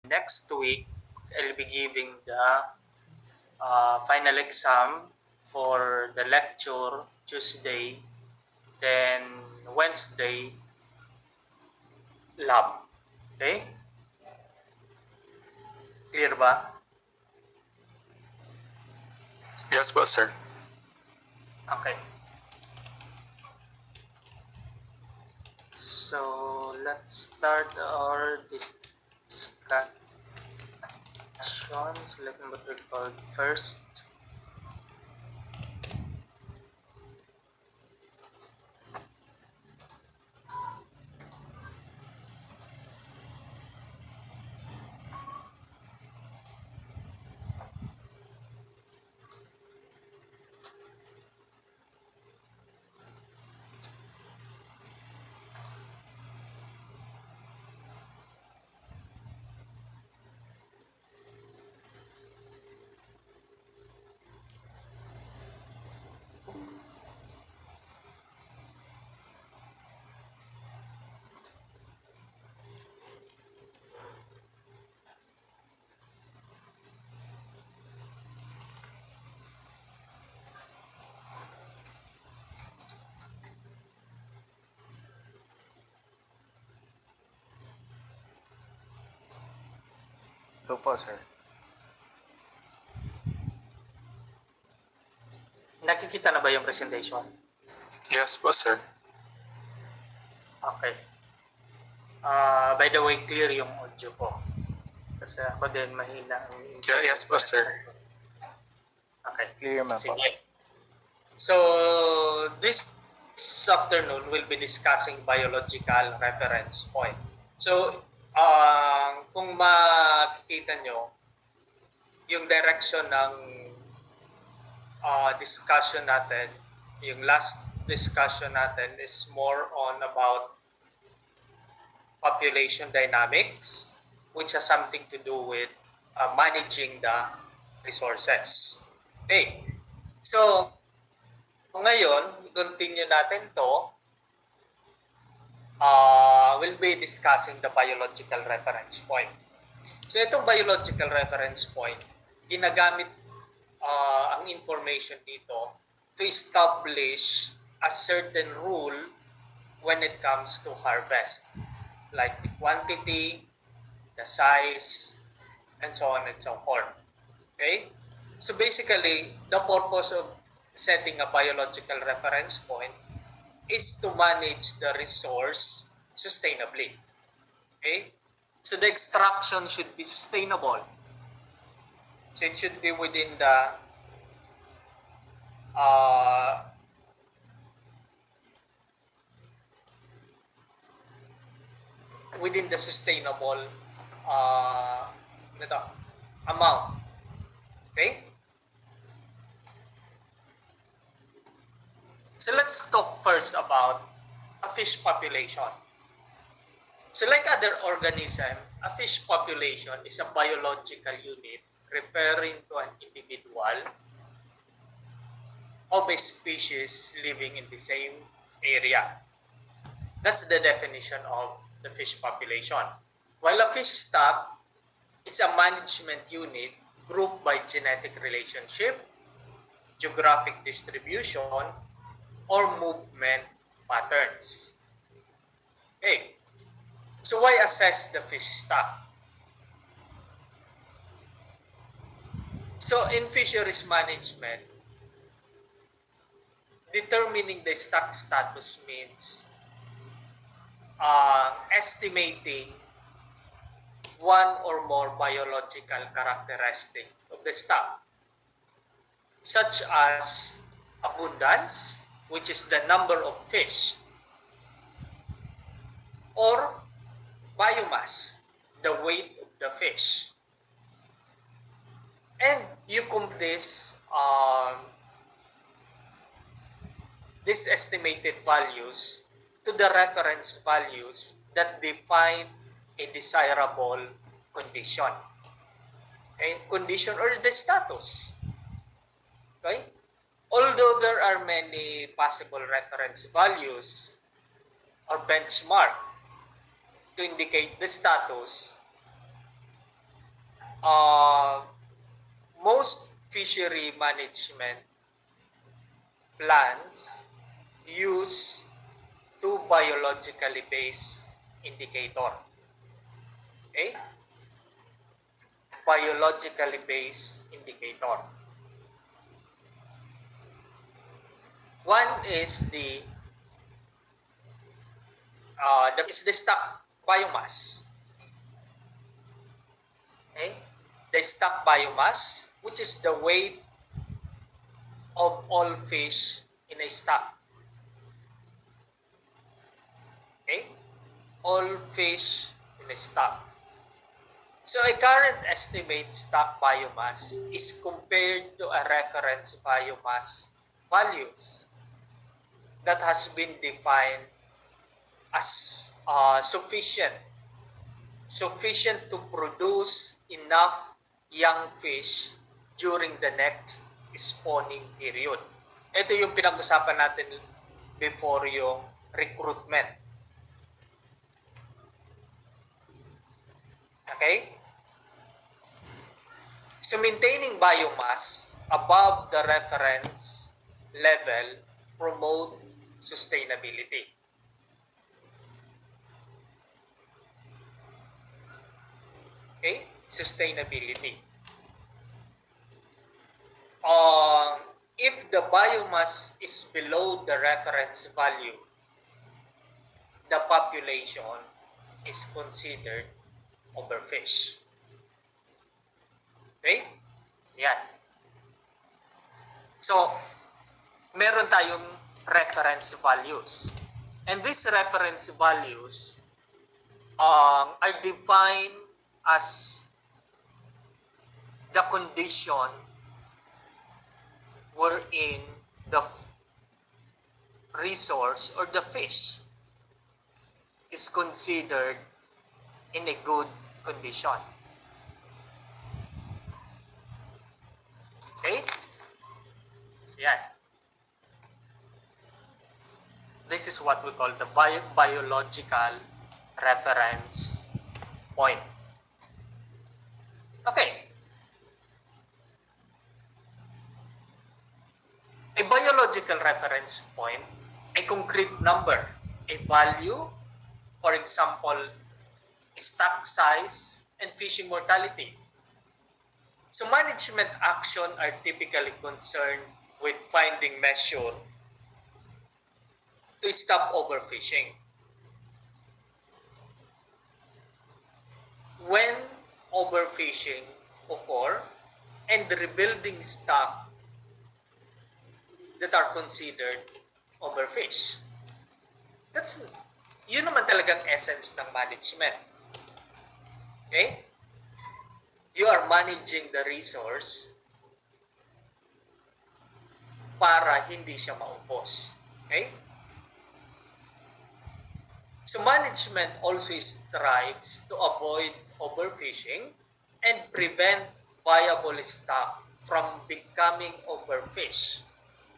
next week, I'll be giving the final exam for the lecture Tuesday, then Wednesday, lab. Okay? Clear ba? Yes po, sir. Okay. So, let's start our discussion. Select what we called first. Ito po, sir. Nakikita na ba yung presentation? Yes po, sir. Okay. By the way, clear yung audio ko. Kasi ako din mahina ang Yes po, sir. Okay. Clear man po. Sige. So, this afternoon, we'll be discussing biological reference point. So, kung makikita nyo, yung direction ng discussion natin, yung last discussion natin is more on about population dynamics, which has something to do with managing the resources. Okay. So, ngayon, continue natin to. We'll be discussing the biological reference point. So, itong biological reference point, ginagamit ang information dito to establish a certain rule when it comes to harvest, like the quantity, the size, and so on and so forth. Okay? So basically, the purpose of setting a biological reference point is to manage the resource sustainably. Okay? So the extraction should be sustainable. So it should be within the sustainable amount. Okay? So let's talk first about a fish population. So like other organism, a fish population is a biological unit referring to an individual of a species living in the same area. That's the definition of the fish population. While a fish stock is a management unit grouped by genetic relationship, geographic distribution, or movement patterns. Okay. So why assess the fish stock? So in fisheries management, determining the stock status means estimating one or more biological characteristic of the stock, such as abundance, which is the number of fish, or biomass, the weight of the fish. And you compare these estimated values to the reference values that define a desirable condition. Okay? Condition or the status. Okay? Although there are many possible reference values or benchmark to indicate the status, most fishery management plans use two biologically based indicator. Okay? Biologically based indicator. One is the stock biomass. Okay? The stock biomass, which is the weight of all fish in a stock. Okay? All fish in a stock. So a current estimate stock biomass is compared to a reference biomass values that has been defined as sufficient to produce enough young fish during the next spawning period. Ito yung pinag-usapan natin before yung recruitment. Okay? So maintaining biomass above the reference level promote sustainability. Okay? Sustainability. If the biomass is below the reference value, the population is considered overfish. Okay? Yan. So, meron tayong reference values. And these reference values are defined as the condition wherein the resource or the fish is considered in a good condition. Okay? Yan. This is what we call the biological reference point. Okay. A biological reference point, a concrete number, a value, for example, stock size and fishing mortality. So management action are typically concerned with finding measure to stop overfishing. When overfishing occur and rebuilding stock that are considered overfish. Yun naman talagang essence ng management. Okay? You are managing the resource para hindi siya maubos. Okay? So management also strives to avoid overfishing and prevent viable stock from becoming overfish.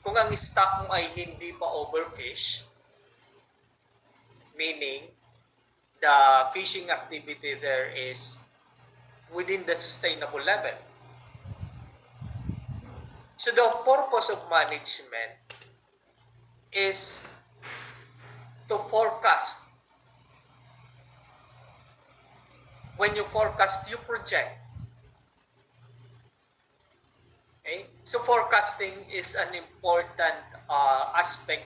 Kung ang stock mo ay hindi pa overfish, meaning the fishing activity there is within the sustainable level. So the purpose of management is to forecast. When you forecast, you project. Okay? So forecasting is an important aspect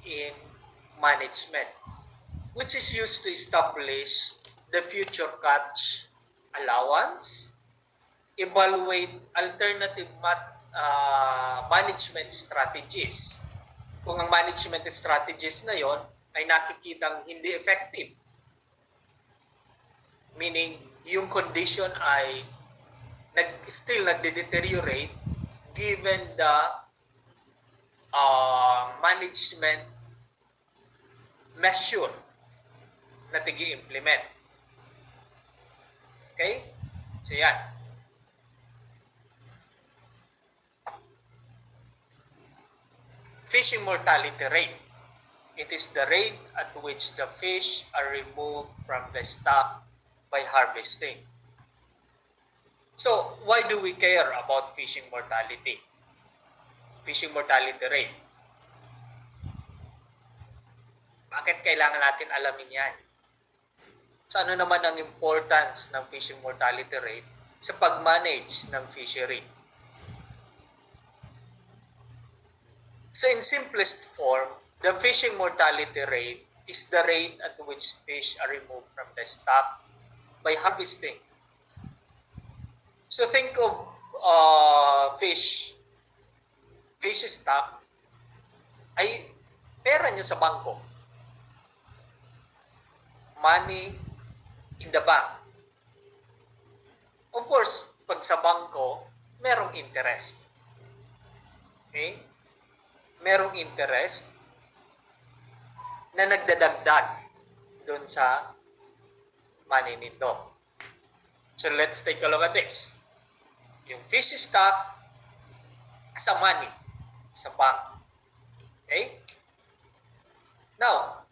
in management, which is used to establish the future catch allowance, evaluate alternative management strategies. Kung ang management strategies na yon ay nakikitang hindi effective, meaning yung condition ay still nagde-deteriorate given the management measure na tigi-implement. Okay? So yan. Fishing mortality rate. It is the rate at which the fish are removed from the stock by harvesting. So, why do we care about fishing mortality? Fishing mortality rate. Bakit kailangan natin alamin yan? So, ano naman ang importance ng fishing mortality rate sa pag-manage ng fishery? So, in simplest form, the fishing mortality rate is the rate at which fish are removed from the stock by harvesting. So, think of fish stock ay pera nyo sa bangko. Money in the bank. Of course, pag sa bangko, merong interest. Okay? Merong interest na nagdadagdag doon sa money nito. So let's take a look at this. Yung fish stock sa money sa bank. Okay? Now,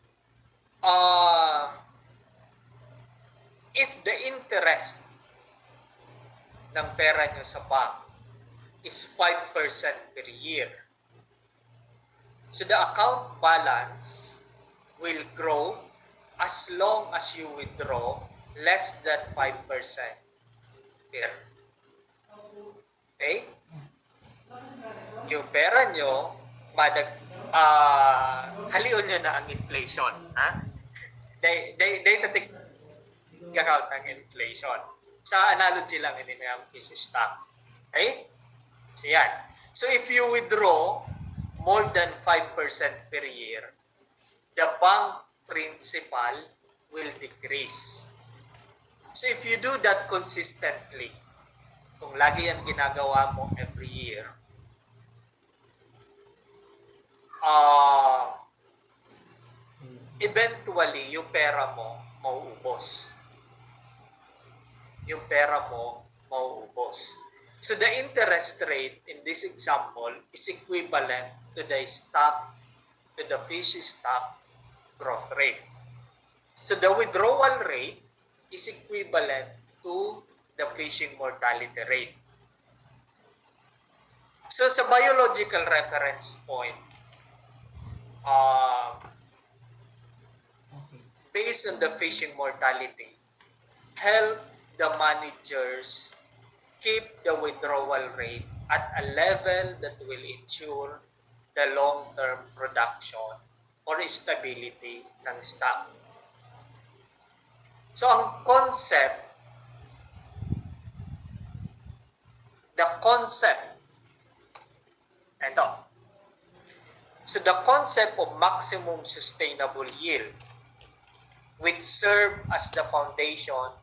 if the interest ng pera nyo sa bank is 5% per year, so the account balance will grow as long as you withdraw less than 5% per. Okay? Yung pera nyo, halion nyo na ang inflation. Ha? They take account ng inflation. Sa analogy lang, hindi na yung fish stock. Okay? So, yan. So, if you withdraw more than 5% per year, the bank principal will decrease. So, if you do that consistently, kung lagi yan ginagawa mo every year, eventually, yung pera mo mauubos. Yung pera mo mauubos. So the interest rate in this example is equivalent to the fish stock growth rate. So the withdrawal rate is equivalent to the fishing mortality rate. So sa biological reference point, based on the fishing mortality, help the managers keep the withdrawal rate at a level that will ensure the long-term production or stability ng stock. So ang the concept of maximum sustainable yield, which serve as the foundation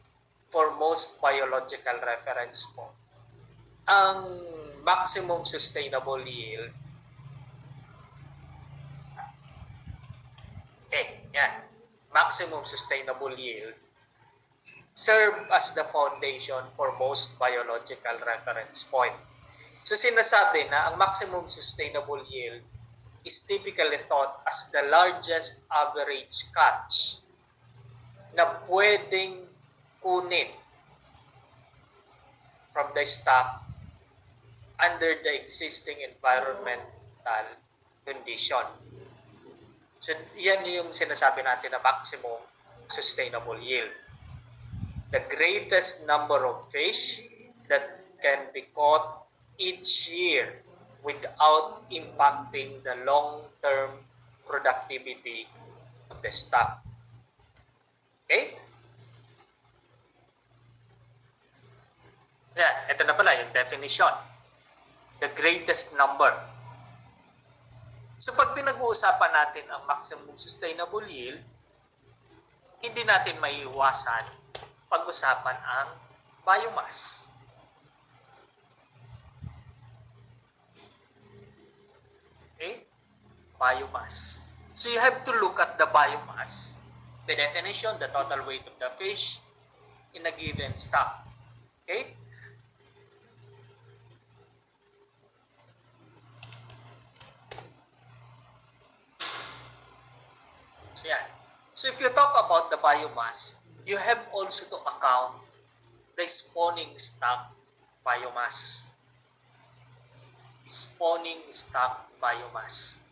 for most biological reference point. Ang maximum sustainable yield, maximum sustainable yield serve as the foundation for most biological reference point. So sinasabi na ang maximum sustainable yield is typically thought as the largest average catch na pwedeng kunin from the stock under the existing environmental condition. So, yan yung sinasabi natin na maximum sustainable yield. The greatest number of fish that can be caught each year without impacting the long-term productivity of the stock. Okay? Yeah, ito na pala yung definition. The greatest number. So pag pinag-uusapan natin ang maximum sustainable yield, hindi natin maiiwasan pag-usapan ang biomass. Okay? Biomass. So you have to look at the biomass. The definition, the total weight of the fish in a given stock. Okay? So, yeah. So if you talk about the biomass, you have also to account the spawning stock biomass. Spawning stock biomass.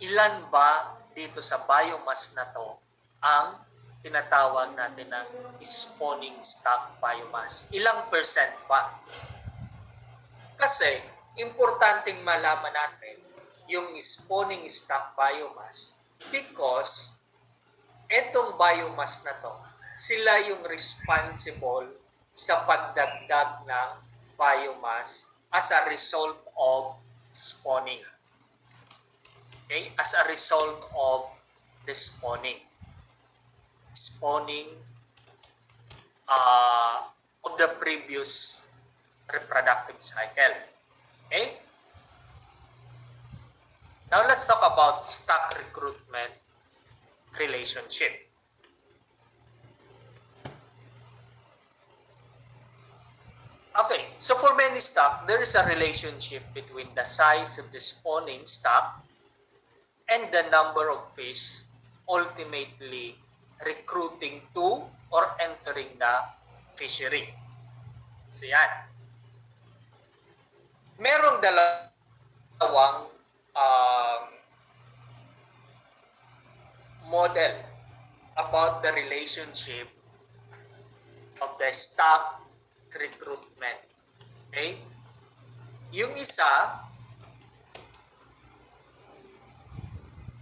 Ilan ba dito sa biomass na to ang tinatawag natin na spawning stock biomass? Ilang percent ba? Kasi, importanteng malaman natin yung spawning stock biomass because etong biomass na to, sila yung responsible sa pagdagdag ng biomass as a result of spawning. Okay? As a result of the spawning. Spawning of the previous reproductive cycle. Okay? Now let's talk about stock recruitment relationship. Okay, so for many stock, there is a relationship between the size of the spawning stock and the number of fish ultimately recruiting to or entering the fishery. So yan. Merong dalawang model about the relationship of the stock recruitment. Okay? Yung isa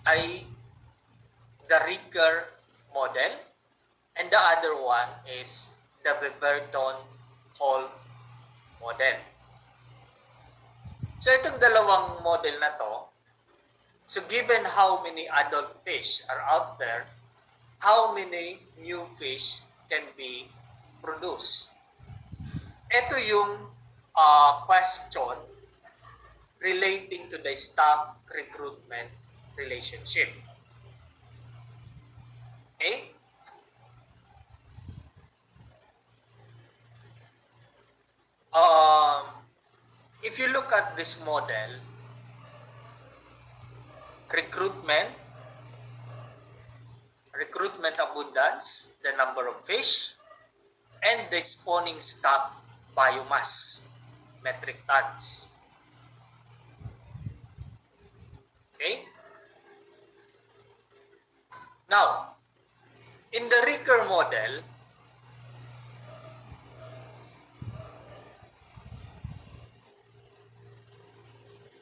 ay the Ricker model and the other one is the Beaverton Hall model. So itong dalawang model na to, so given how many adult fish are out there, how many new fish can be produced? Ito yung question relating to the stock recruitment relationship. Okay? If you look at this model, recruitment abundance, the number of fish, and the spawning stock biomass, metric tons. Okay? Now, in the Ricker model,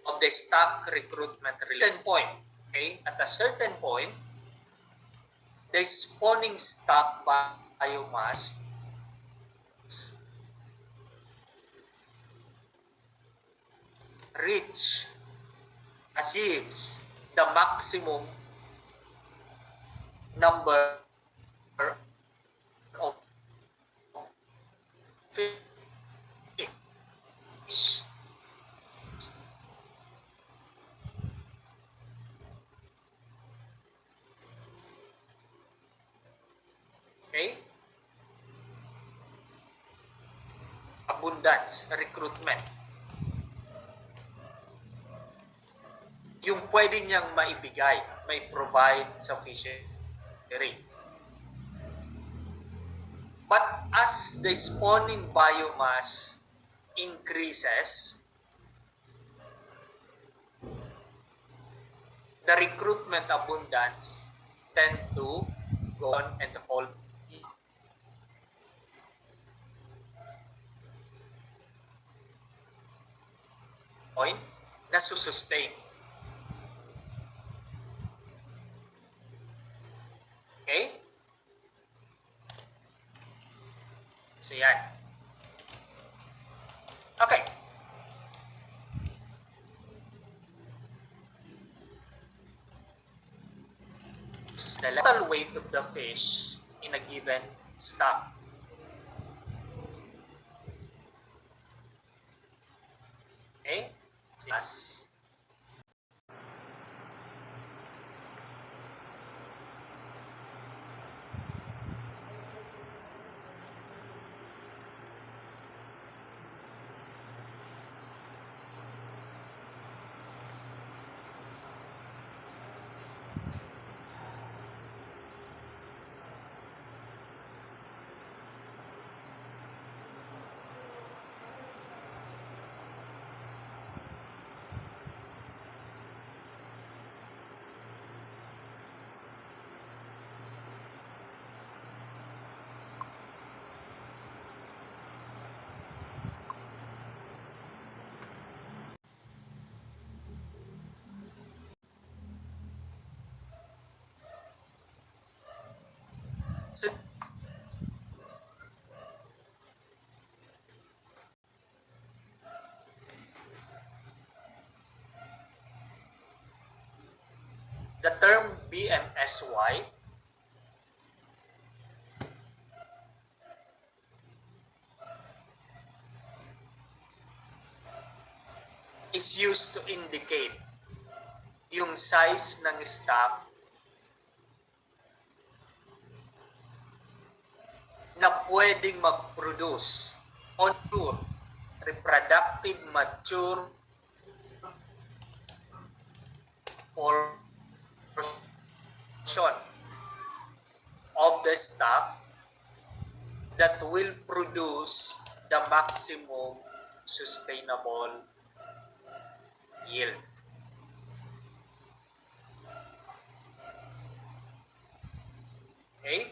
of the stock recruitment relation point, okay? At a certain point, the spawning stock biomass achieves the maximum number of fish. Okay? Abundance, recruitment. Yung pwede niyang maibigay, may provide sa fishery. But as the spawning biomass increases, the recruitment abundance tend to go on and hold point na susustain. Okay? So yan. Okay. The total weight of the fish in a given stock. Okay? Yes. term BMSY is used to indicate yung size ng stock na pwedeng mag-produce mature, reproductive mature portion of the stock that will produce the maximum sustainable yield. Okay?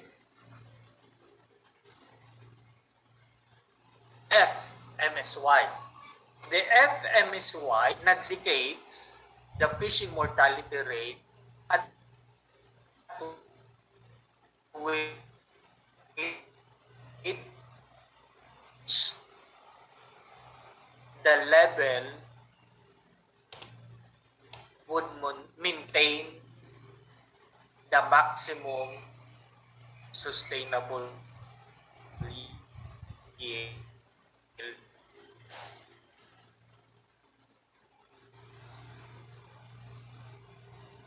FMSY. The FMSY indicates the fishing mortality rate at which the level would maintain the maximum sustainable yield.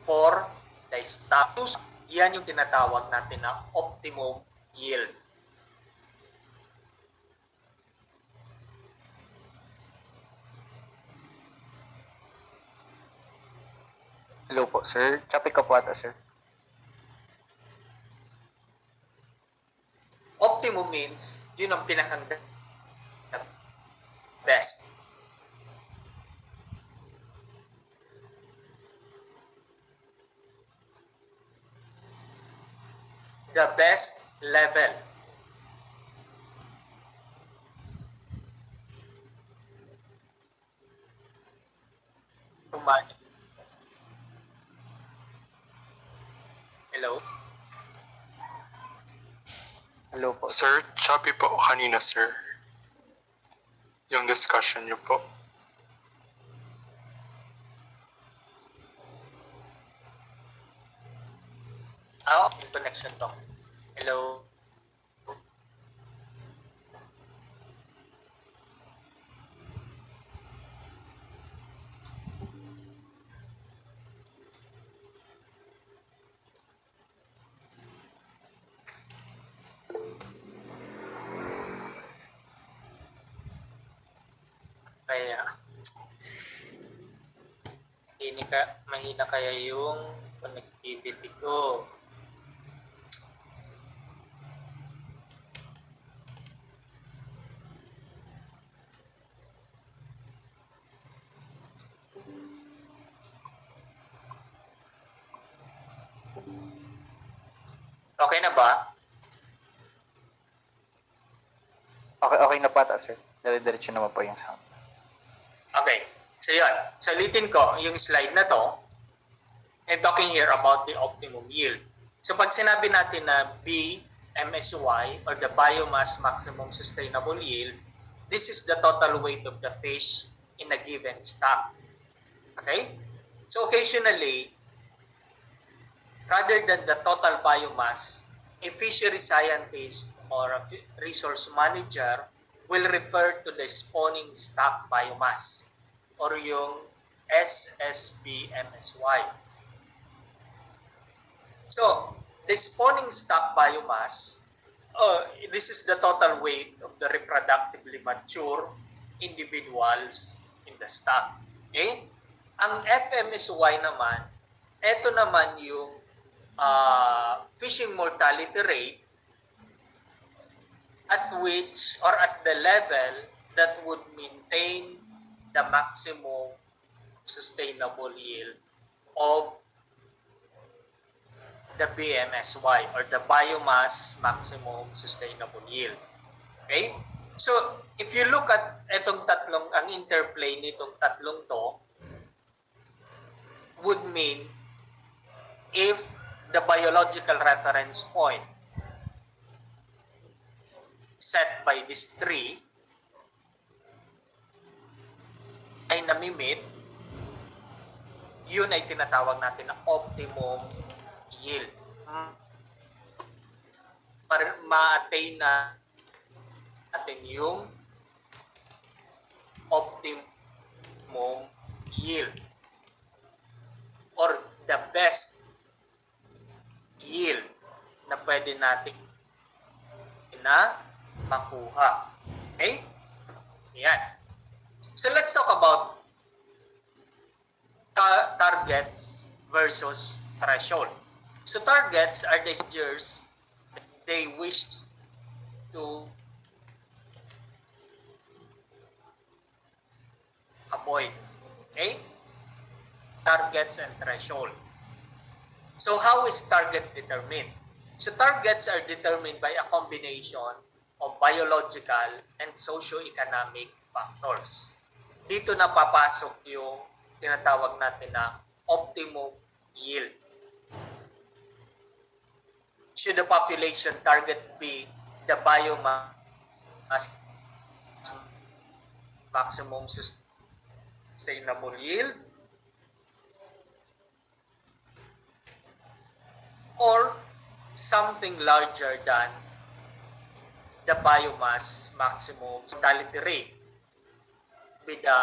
For the status, yan yung tinatawag natin na optimum yield. Hello po, sir. Copy ka po ata, sir. Optimum means, yun ang pinakang best. The best level. Hello? Hello po. Sir, choppy po kanina, sir. Yung discussion niyo po. Connection to. Hello? Kaya mahina kaya yung connectivity ko. Okay na ba? Okay na po ata, sir. Dire-diretso naman po yung sound. Okay. So yun. Salitin ko yung slide na to. I'm talking here about the optimum yield. So pag sinabi natin na BMSY or the biomass maximum sustainable yield, this is the total weight of the fish in a given stock. Okay? So occasionally, rather than the total biomass, a fishery scientist or a resource manager will refer to the spawning stock biomass or yung SSBMSY. So, the spawning stock biomass, this is the total weight of the reproductively mature individuals in the stock. Okay? Ang FMSY naman, ito naman yung fishing mortality rate at which or at the level that would maintain the maximum sustainable yield of the BMSY or the biomass maximum sustainable yield. Okay? So, if you look at itong tatlong, ang interplay nitong tatlong to would mean if the biological reference point set by this tree ay namimit, yun ay tinatawag natin na optimum yield. Para ma-attain natin yung optimum yield or the best yield na pwede natin na makuha. Okay? Yan. So let's talk about targets versus threshold. So targets are the measures they wish to avoid. Okay? Targets and threshold. So how is target determined? So targets are determined by a combination of biological and socio-economic factors. Dito na papasok yung tinatawag natin na optimum yield. Should the population target be the biomass maximum sustainable yield, or something larger than the biomass maximum mortality rate with the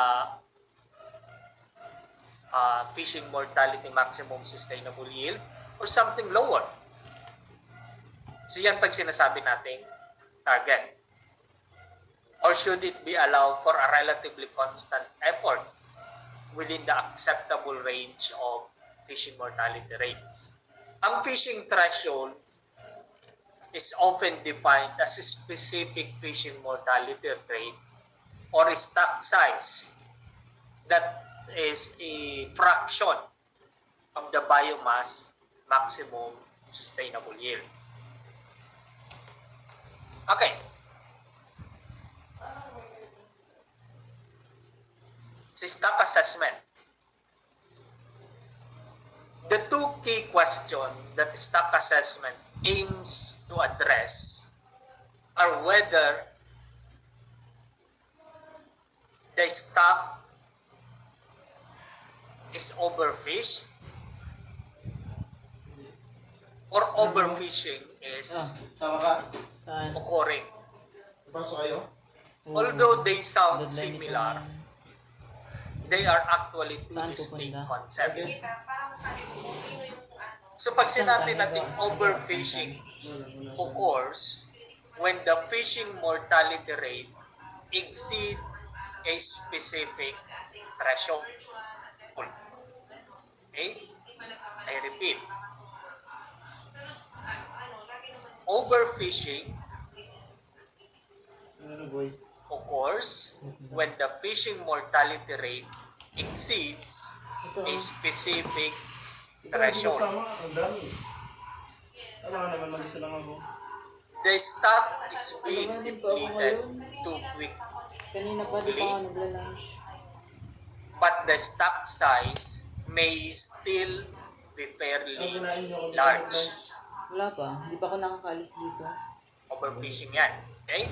fishing mortality maximum sustainable yield, or something lower? So yan pag sinasabi nating target. Or should it be allowed for a relatively constant effort within the acceptable range of fishing mortality rates? Ang fishing threshold is often defined as a specific fishing mortality rate or a stock size that is a fraction of the biomass maximum sustainable yield. Okay. So stock assessment. The two key questions that stock assessment aims to address are whether the stock is overfished or overfishing is occurring. Although they sound similar, they are actually two distinct concepts. So pag sinabi natin overfishing occurs when the fishing mortality rate exceeds a specific threshold. Okay? I repeat. Overfishing occurs when the fishing mortality rate exceeds a specific threshold. The stock is being depleted too quickly, but the stock size may still be fairly large. Wala pa. Hindi pa ako nakakalis dito. Overfishing yan. Okay?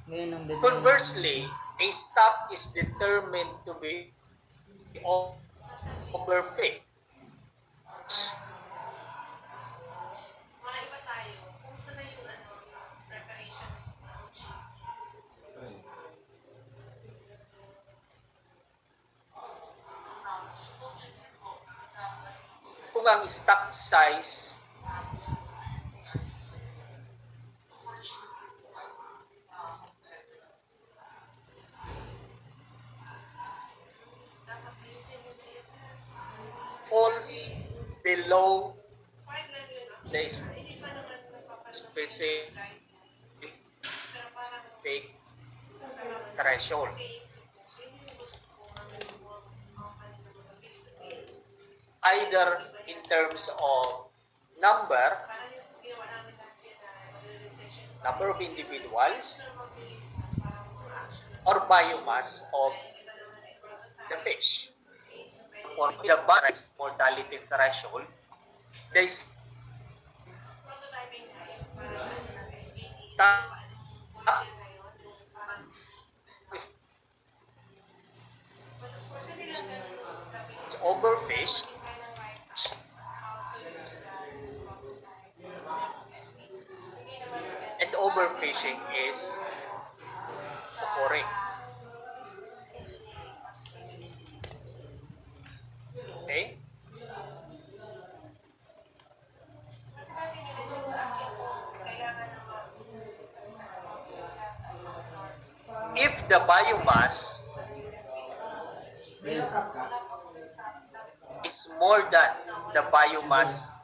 Ngayon ang deadline. Conversely, a stock is determined to be overfished. Kung ang stock size falls below the specific threshold, either in terms of number of individuals or biomass of the fish. For the biomass mortality threshold, the stock is overfish, and overfishing is occurring. Okay? If the biomass is more than the biomass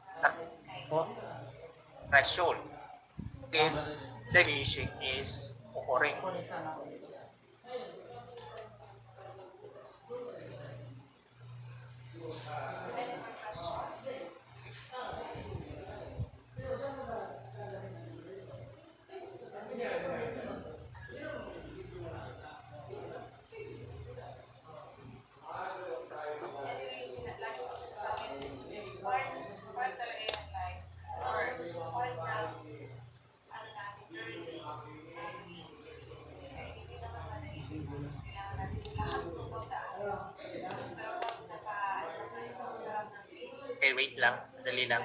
Po? threshold, is the fishing is occurring. Okay, wait lang. Dali lang.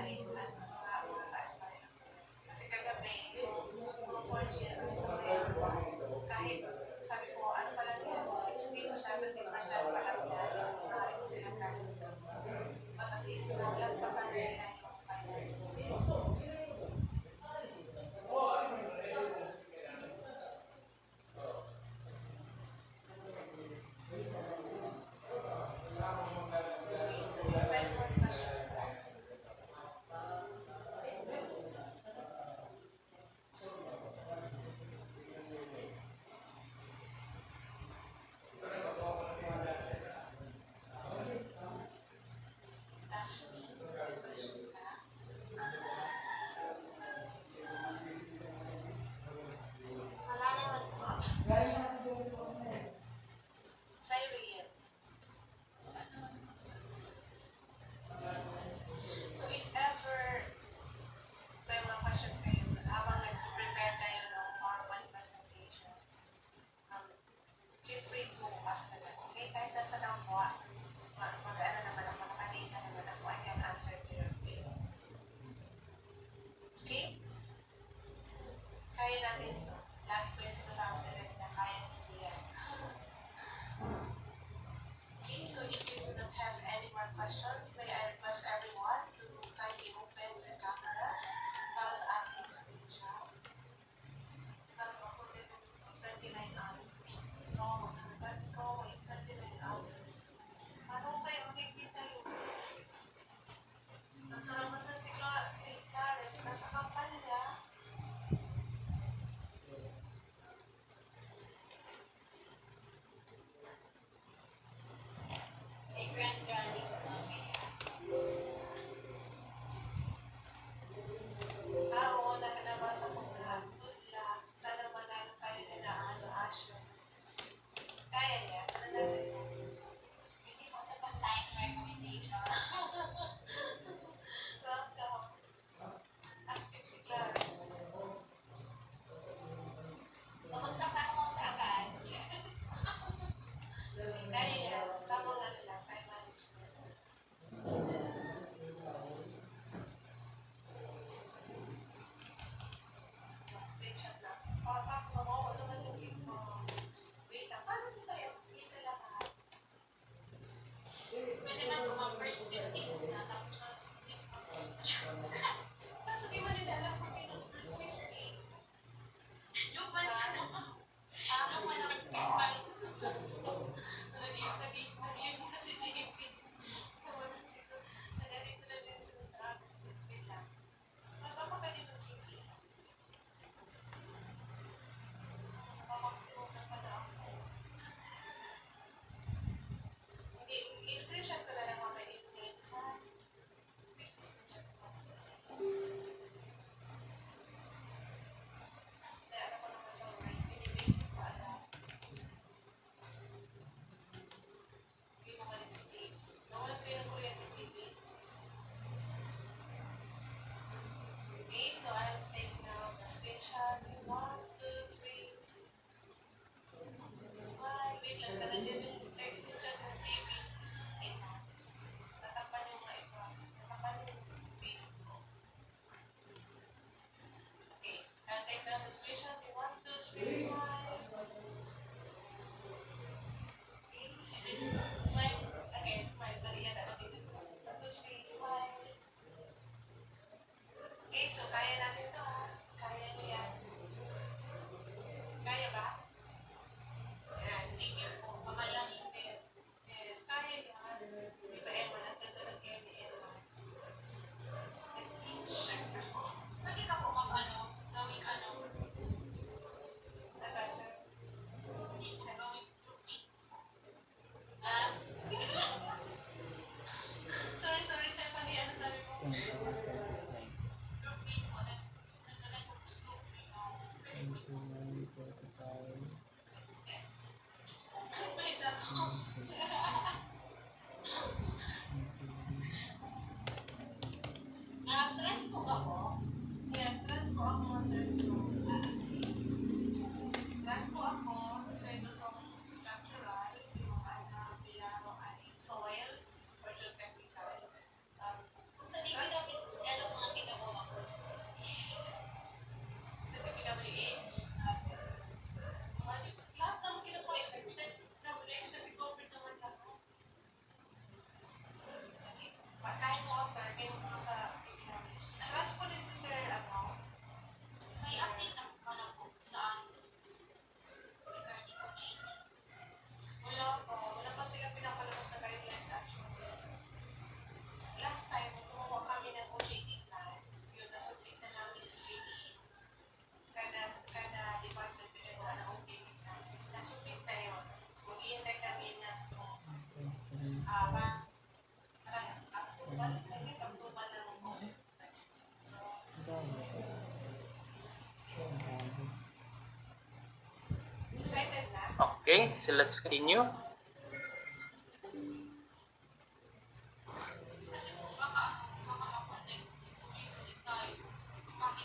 Okay, so let's continue.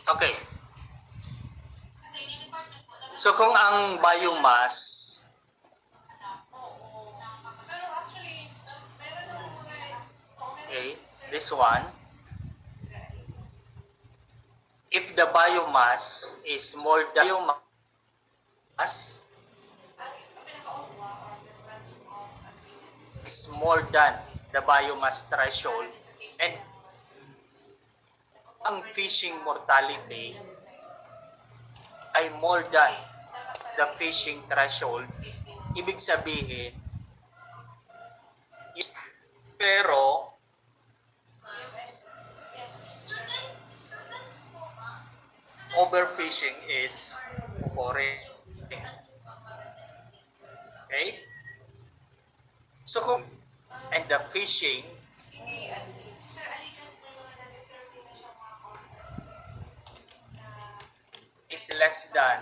Okay. So kung ang biomass, okay, this one, if the biomass is more than the biomass threshold, and ang fishing mortality ay more than the fishing threshold, ibig sabihin, pero overfishing is occurring. Okay? So kung and the fishing is less than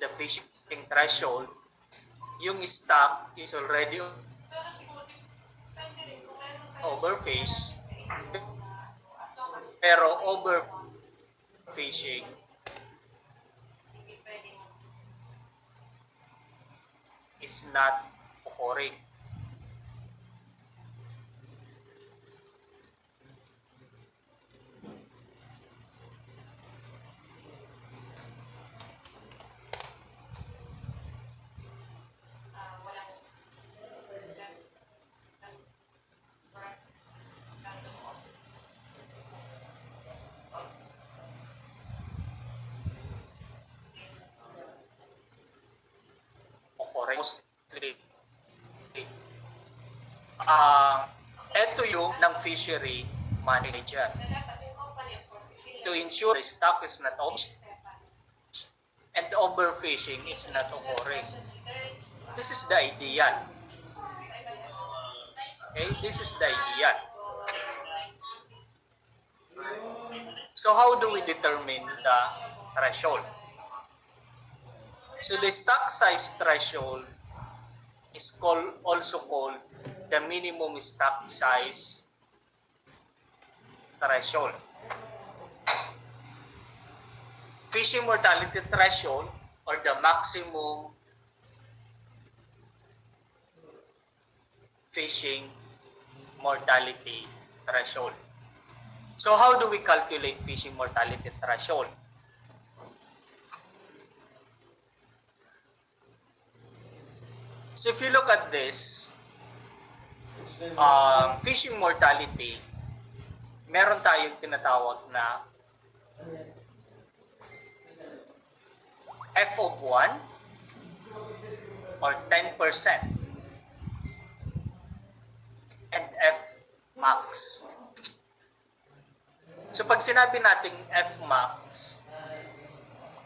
the fishing threshold, yung stock is already overfish, pero overfishing is not occurring. Mostly. Ito yung ng fishery manager. To ensure the stock is not overfished and the overfishing is not occurring. This is the ideal. Okay, this is the ideal. So how do we determine the threshold? So the stock size threshold is also called the minimum stock size threshold. Fishing mortality threshold, or the maximum fishing mortality threshold. So how do we calculate fishing mortality threshold? So if you look at this, fishing mortality, meron tayong tinatawag na F of 1 or 10% and F max. So pag sinabi nating F max,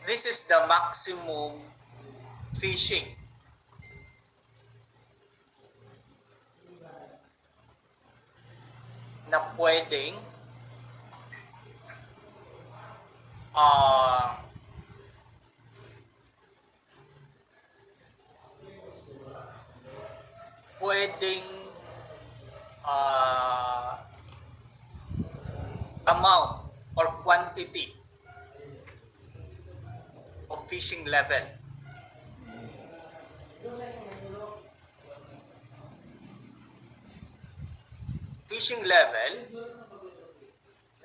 this is the maximum fishing na pwedeng amount or quantity of fishing level. Fishing level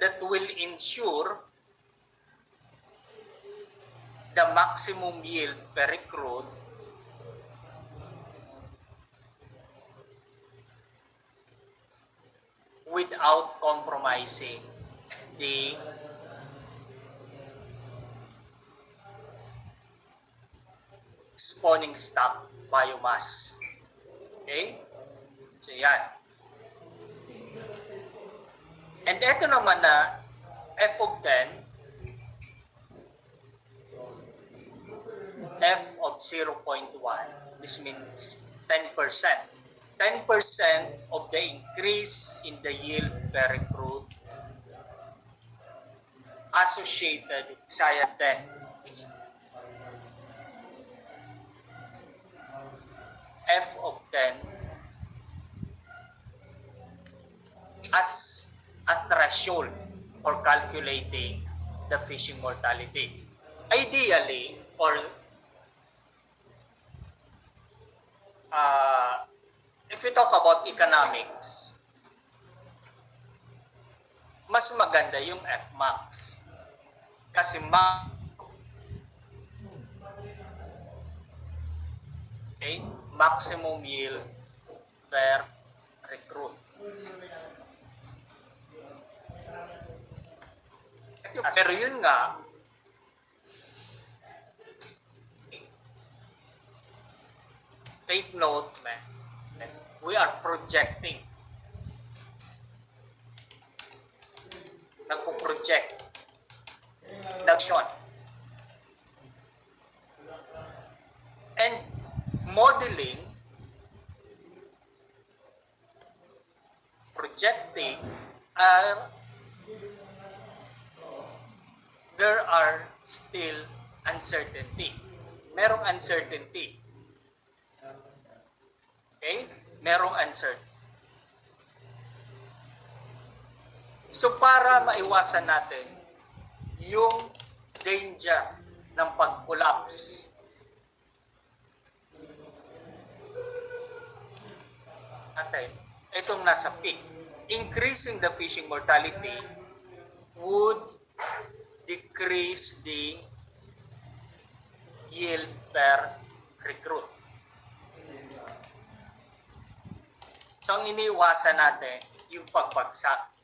that will ensure the maximum yield per recruit without compromising the spawning stock biomass. Okay? So yan. And ito naman na F of 10, F of 0.1, this means 10%. 10% of the increase in the yield per recruit associated with SIA 10. threshold for calculating the fishing mortality. Ideally, or if we talk about economics, mas maganda yung Fmax. Kasi okay, maximum yield per recruit. Pero yun nga, take note, man, we are projecting. Nagpo-project. Production. And modeling, projecting, there are still uncertainty. Merong uncertainty. Okay? Merong uncertainty. So para maiwasan natin yung danger ng pag-collapse, natin, itong nasa peak, increasing the fishing mortality would decrease the yield per recruit. So ang iniiwasan natin yung pagbagsak.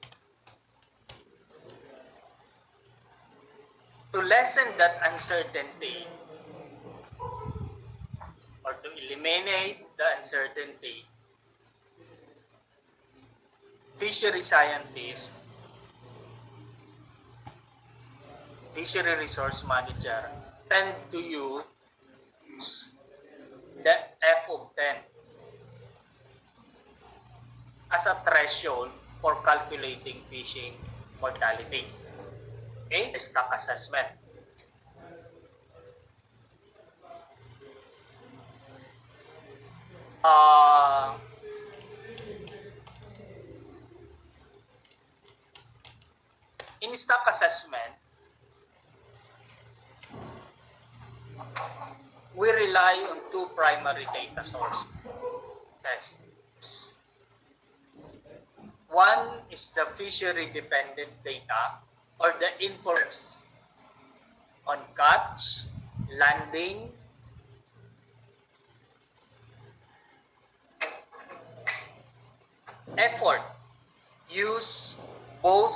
To lessen that uncertainty or to eliminate the uncertainty, fishery scientists, fishery resource manager tend to use the F of 10 as a threshold for calculating fishing mortality. Okay? Stock assessment. In stock assessment, we rely on two primary data sources. Yes. One is the fishery-dependent data, or the inference on catch, landing, effort, use both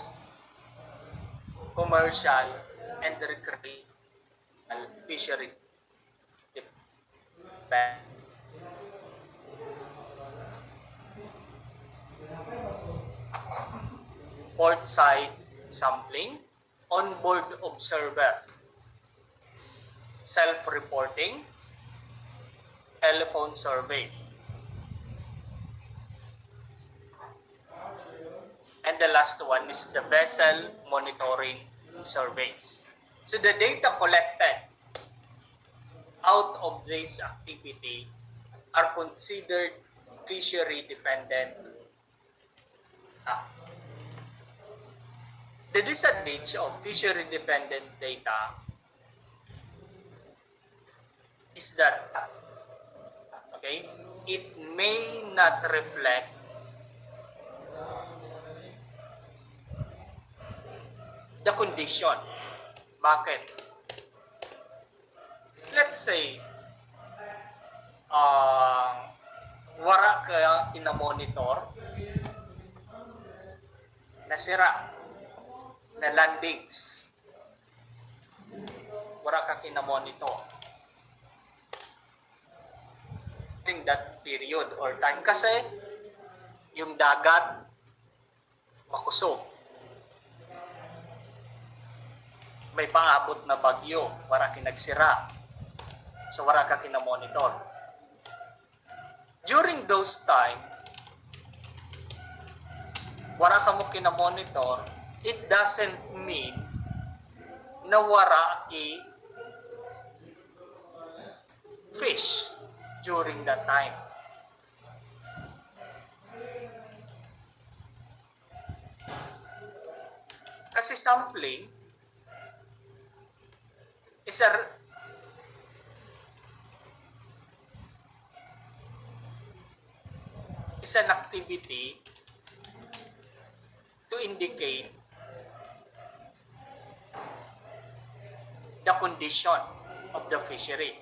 commercial and recreational fishery. Port side sampling, onboard observer, self-reporting, telephone survey. And the last one is the vessel monitoring surveys. So the data collected out of this activity are considered fishery-dependent. The disadvantage of fishery-dependent data is that, okay, it may not reflect the condition. Bakit? Let's say, wala ka kinamonitor, nasira, na landings. Wala ka kinamonitor. In that period or time. Kasi, yung dagat, makusog. May paabot na bagyo, wala kinagsira. So wala ka kinamonitor. During those time, wala ka mo kinamonitor, it doesn't mean na wala ki fish during that time. Kasi sampling is an activity to indicate the condition of the fishery.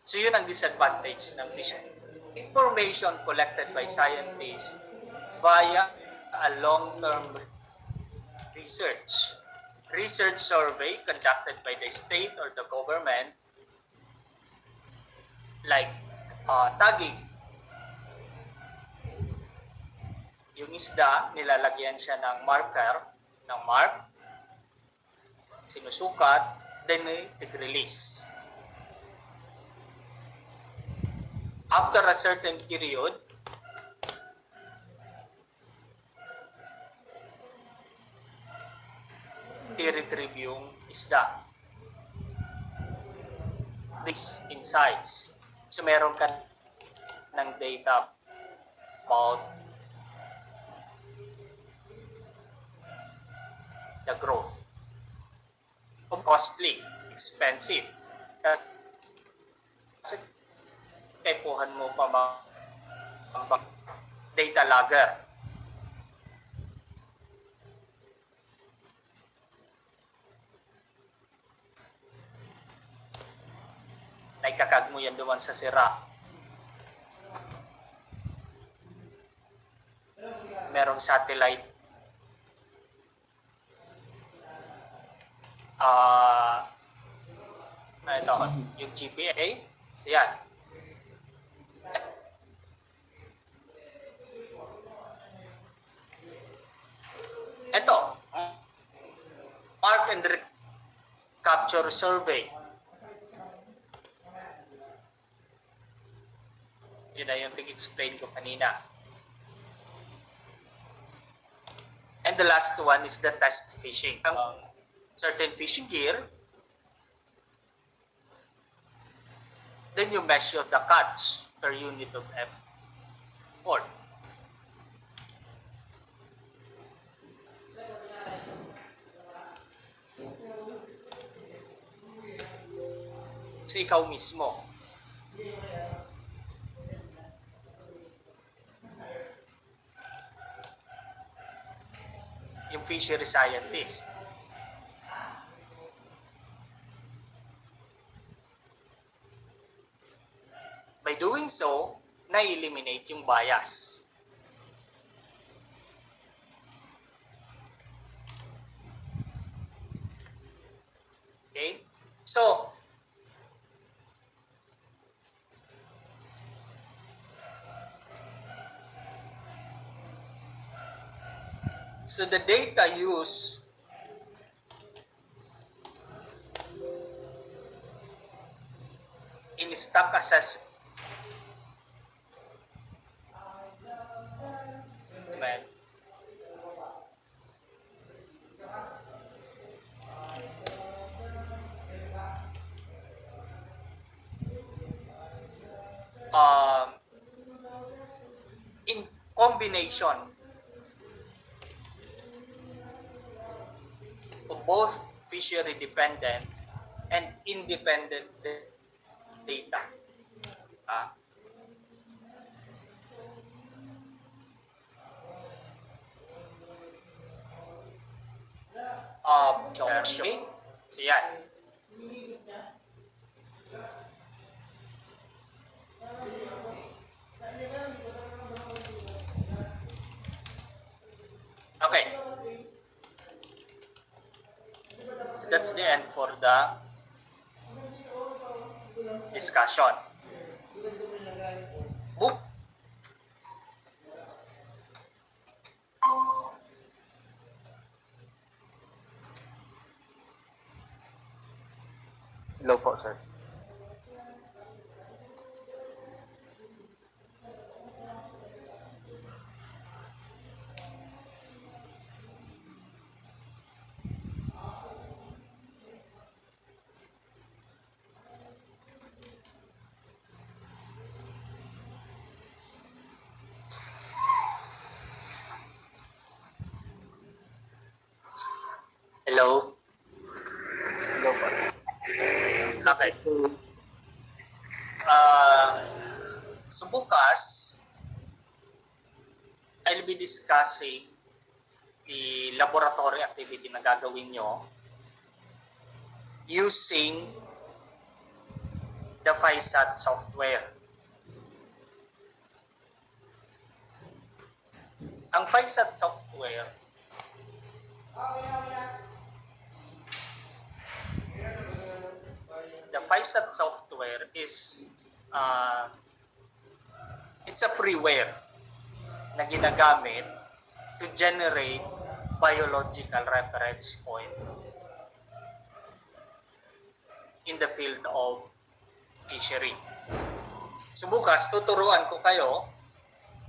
So yun ang disadvantage ng fishery. Information collected by scientists via a long-term research survey conducted by the state or the government, like tagging. Yung isda, nilalagyan siya ng marker, ng mark, sinusukat, then i-release. After a certain period, i-retrieve yung isda. This in size. So meron ka ng data about the growth. Costly, expensive. Kasi tepuhan mo pa data logger. Naikakag mo yan duman sa sira. Merong satellite yung GPA, so yan. Ito, Mark and Capture Survey. Yun na yung pag-explain ko kanina. And the last one is the test fishing. Certain fishing gear, then you measure the catch per unit of effort. So ikaw mismo, yung fishery scientist, by doing so, na-eliminate yung bias. Okay? So, the data used in stock assessment in combination of both fishery dependent and independent data. So yan. Okay. So that's the end for the discussion. Book. Hello po, sir. Okay. So bukas, I'll be discussing the laboratory activity na gagawin nyo using the FISAT software. Ang FISAT software, the FISAT software is it's a freeware na ginagamit to generate biological reference point in the field of fishery. So bukas, tuturuan ko kayo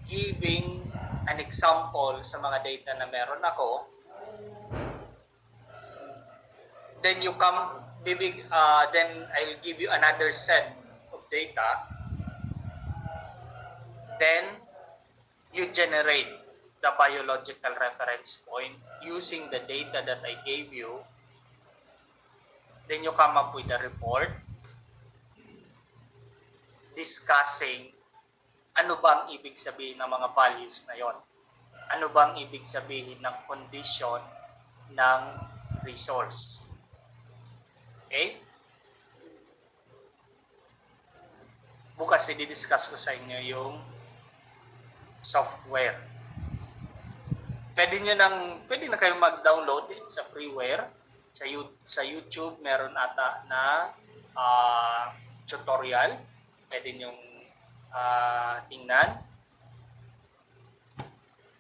giving an example sa mga data na meron ako. Then you come, then I'll give you another set of data. Then you generate the biological reference point using the data that I gave you. Then you come up with a report discussing ano bang ibig sabihin ng mga values na yon. Ano bang ibig sabihin ng condition ng resource. Okay? Bukas i-discuss ko sa inyo yung software. Pwede na kayong mag-download. It's a freeware. Sa YouTube, meron ata na tutorial. Pwede nyong tingnan.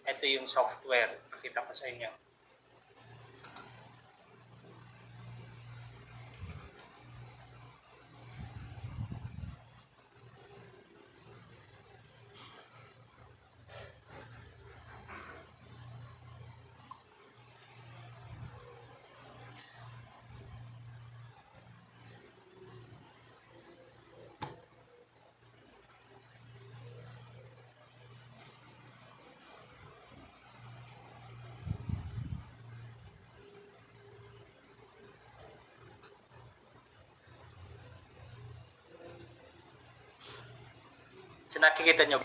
Ito yung software. Pakita ko sa inyo. So nakikita nyo.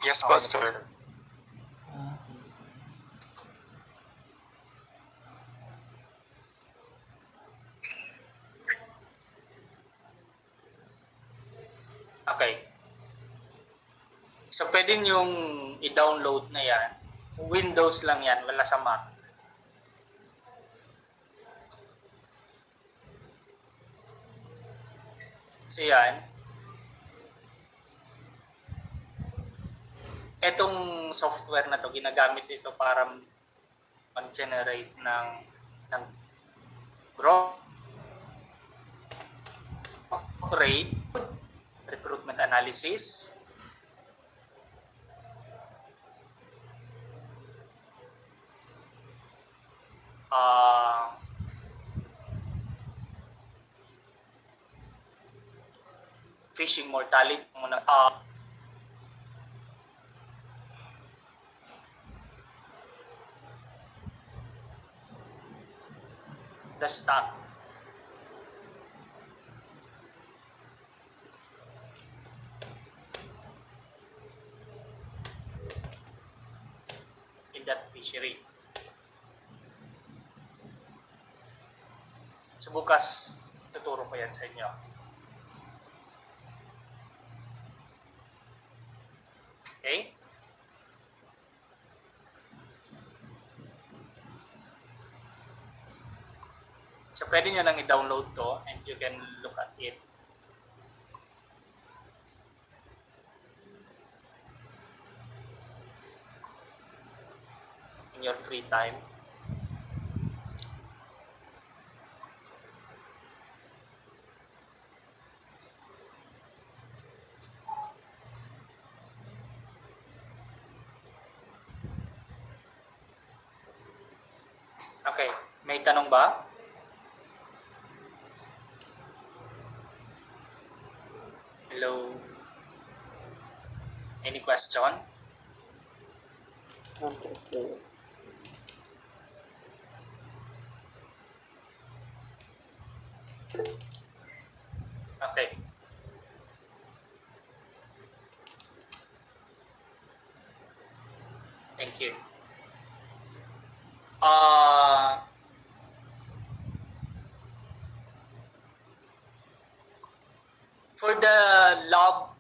Yes, Pastor. Okay. So pwede nyong i-download na yan. Windows lang yan, wala sa Mac. So yan. Etong software na to, ginagamit ito para mag-generate ng growth rate, recruitment analysis, fishing mortality muna, the stock. In that fishery. So bukas, tuturo ko yan sa inyo. Okay? So pwede nyo lang i-download to and you can look at it. In your free time. Okay, may tanong ba? Hello? Any question? Okay. Thank you. Uh, for the lab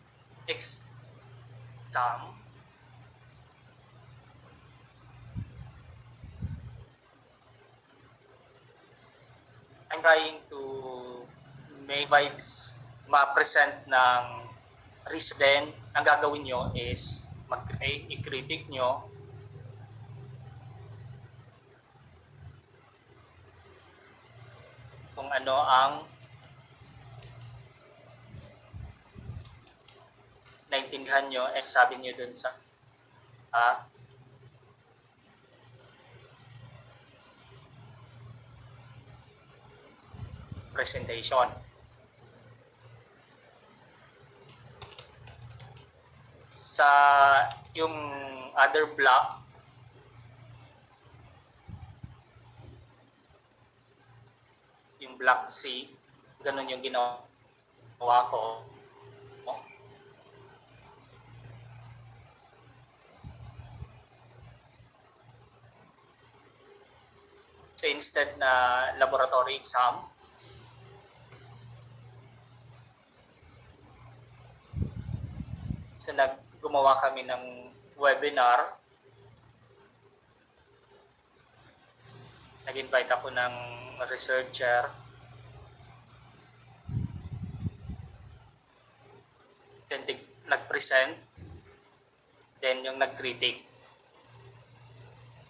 exam, I'm trying to make vibes ma-present ng research. Then, ang gagawin nyo is i-critic nyo kung ano ang naintindihan nyo and sabi nyo dun sa presentation. Sa yung other block, yung block C, ganun yung ginawa ko. So instead na laboratory exam, so gumawa kami ng webinar. Nag-invite ako ng researcher. Then nag-present. Then yung nag-critic.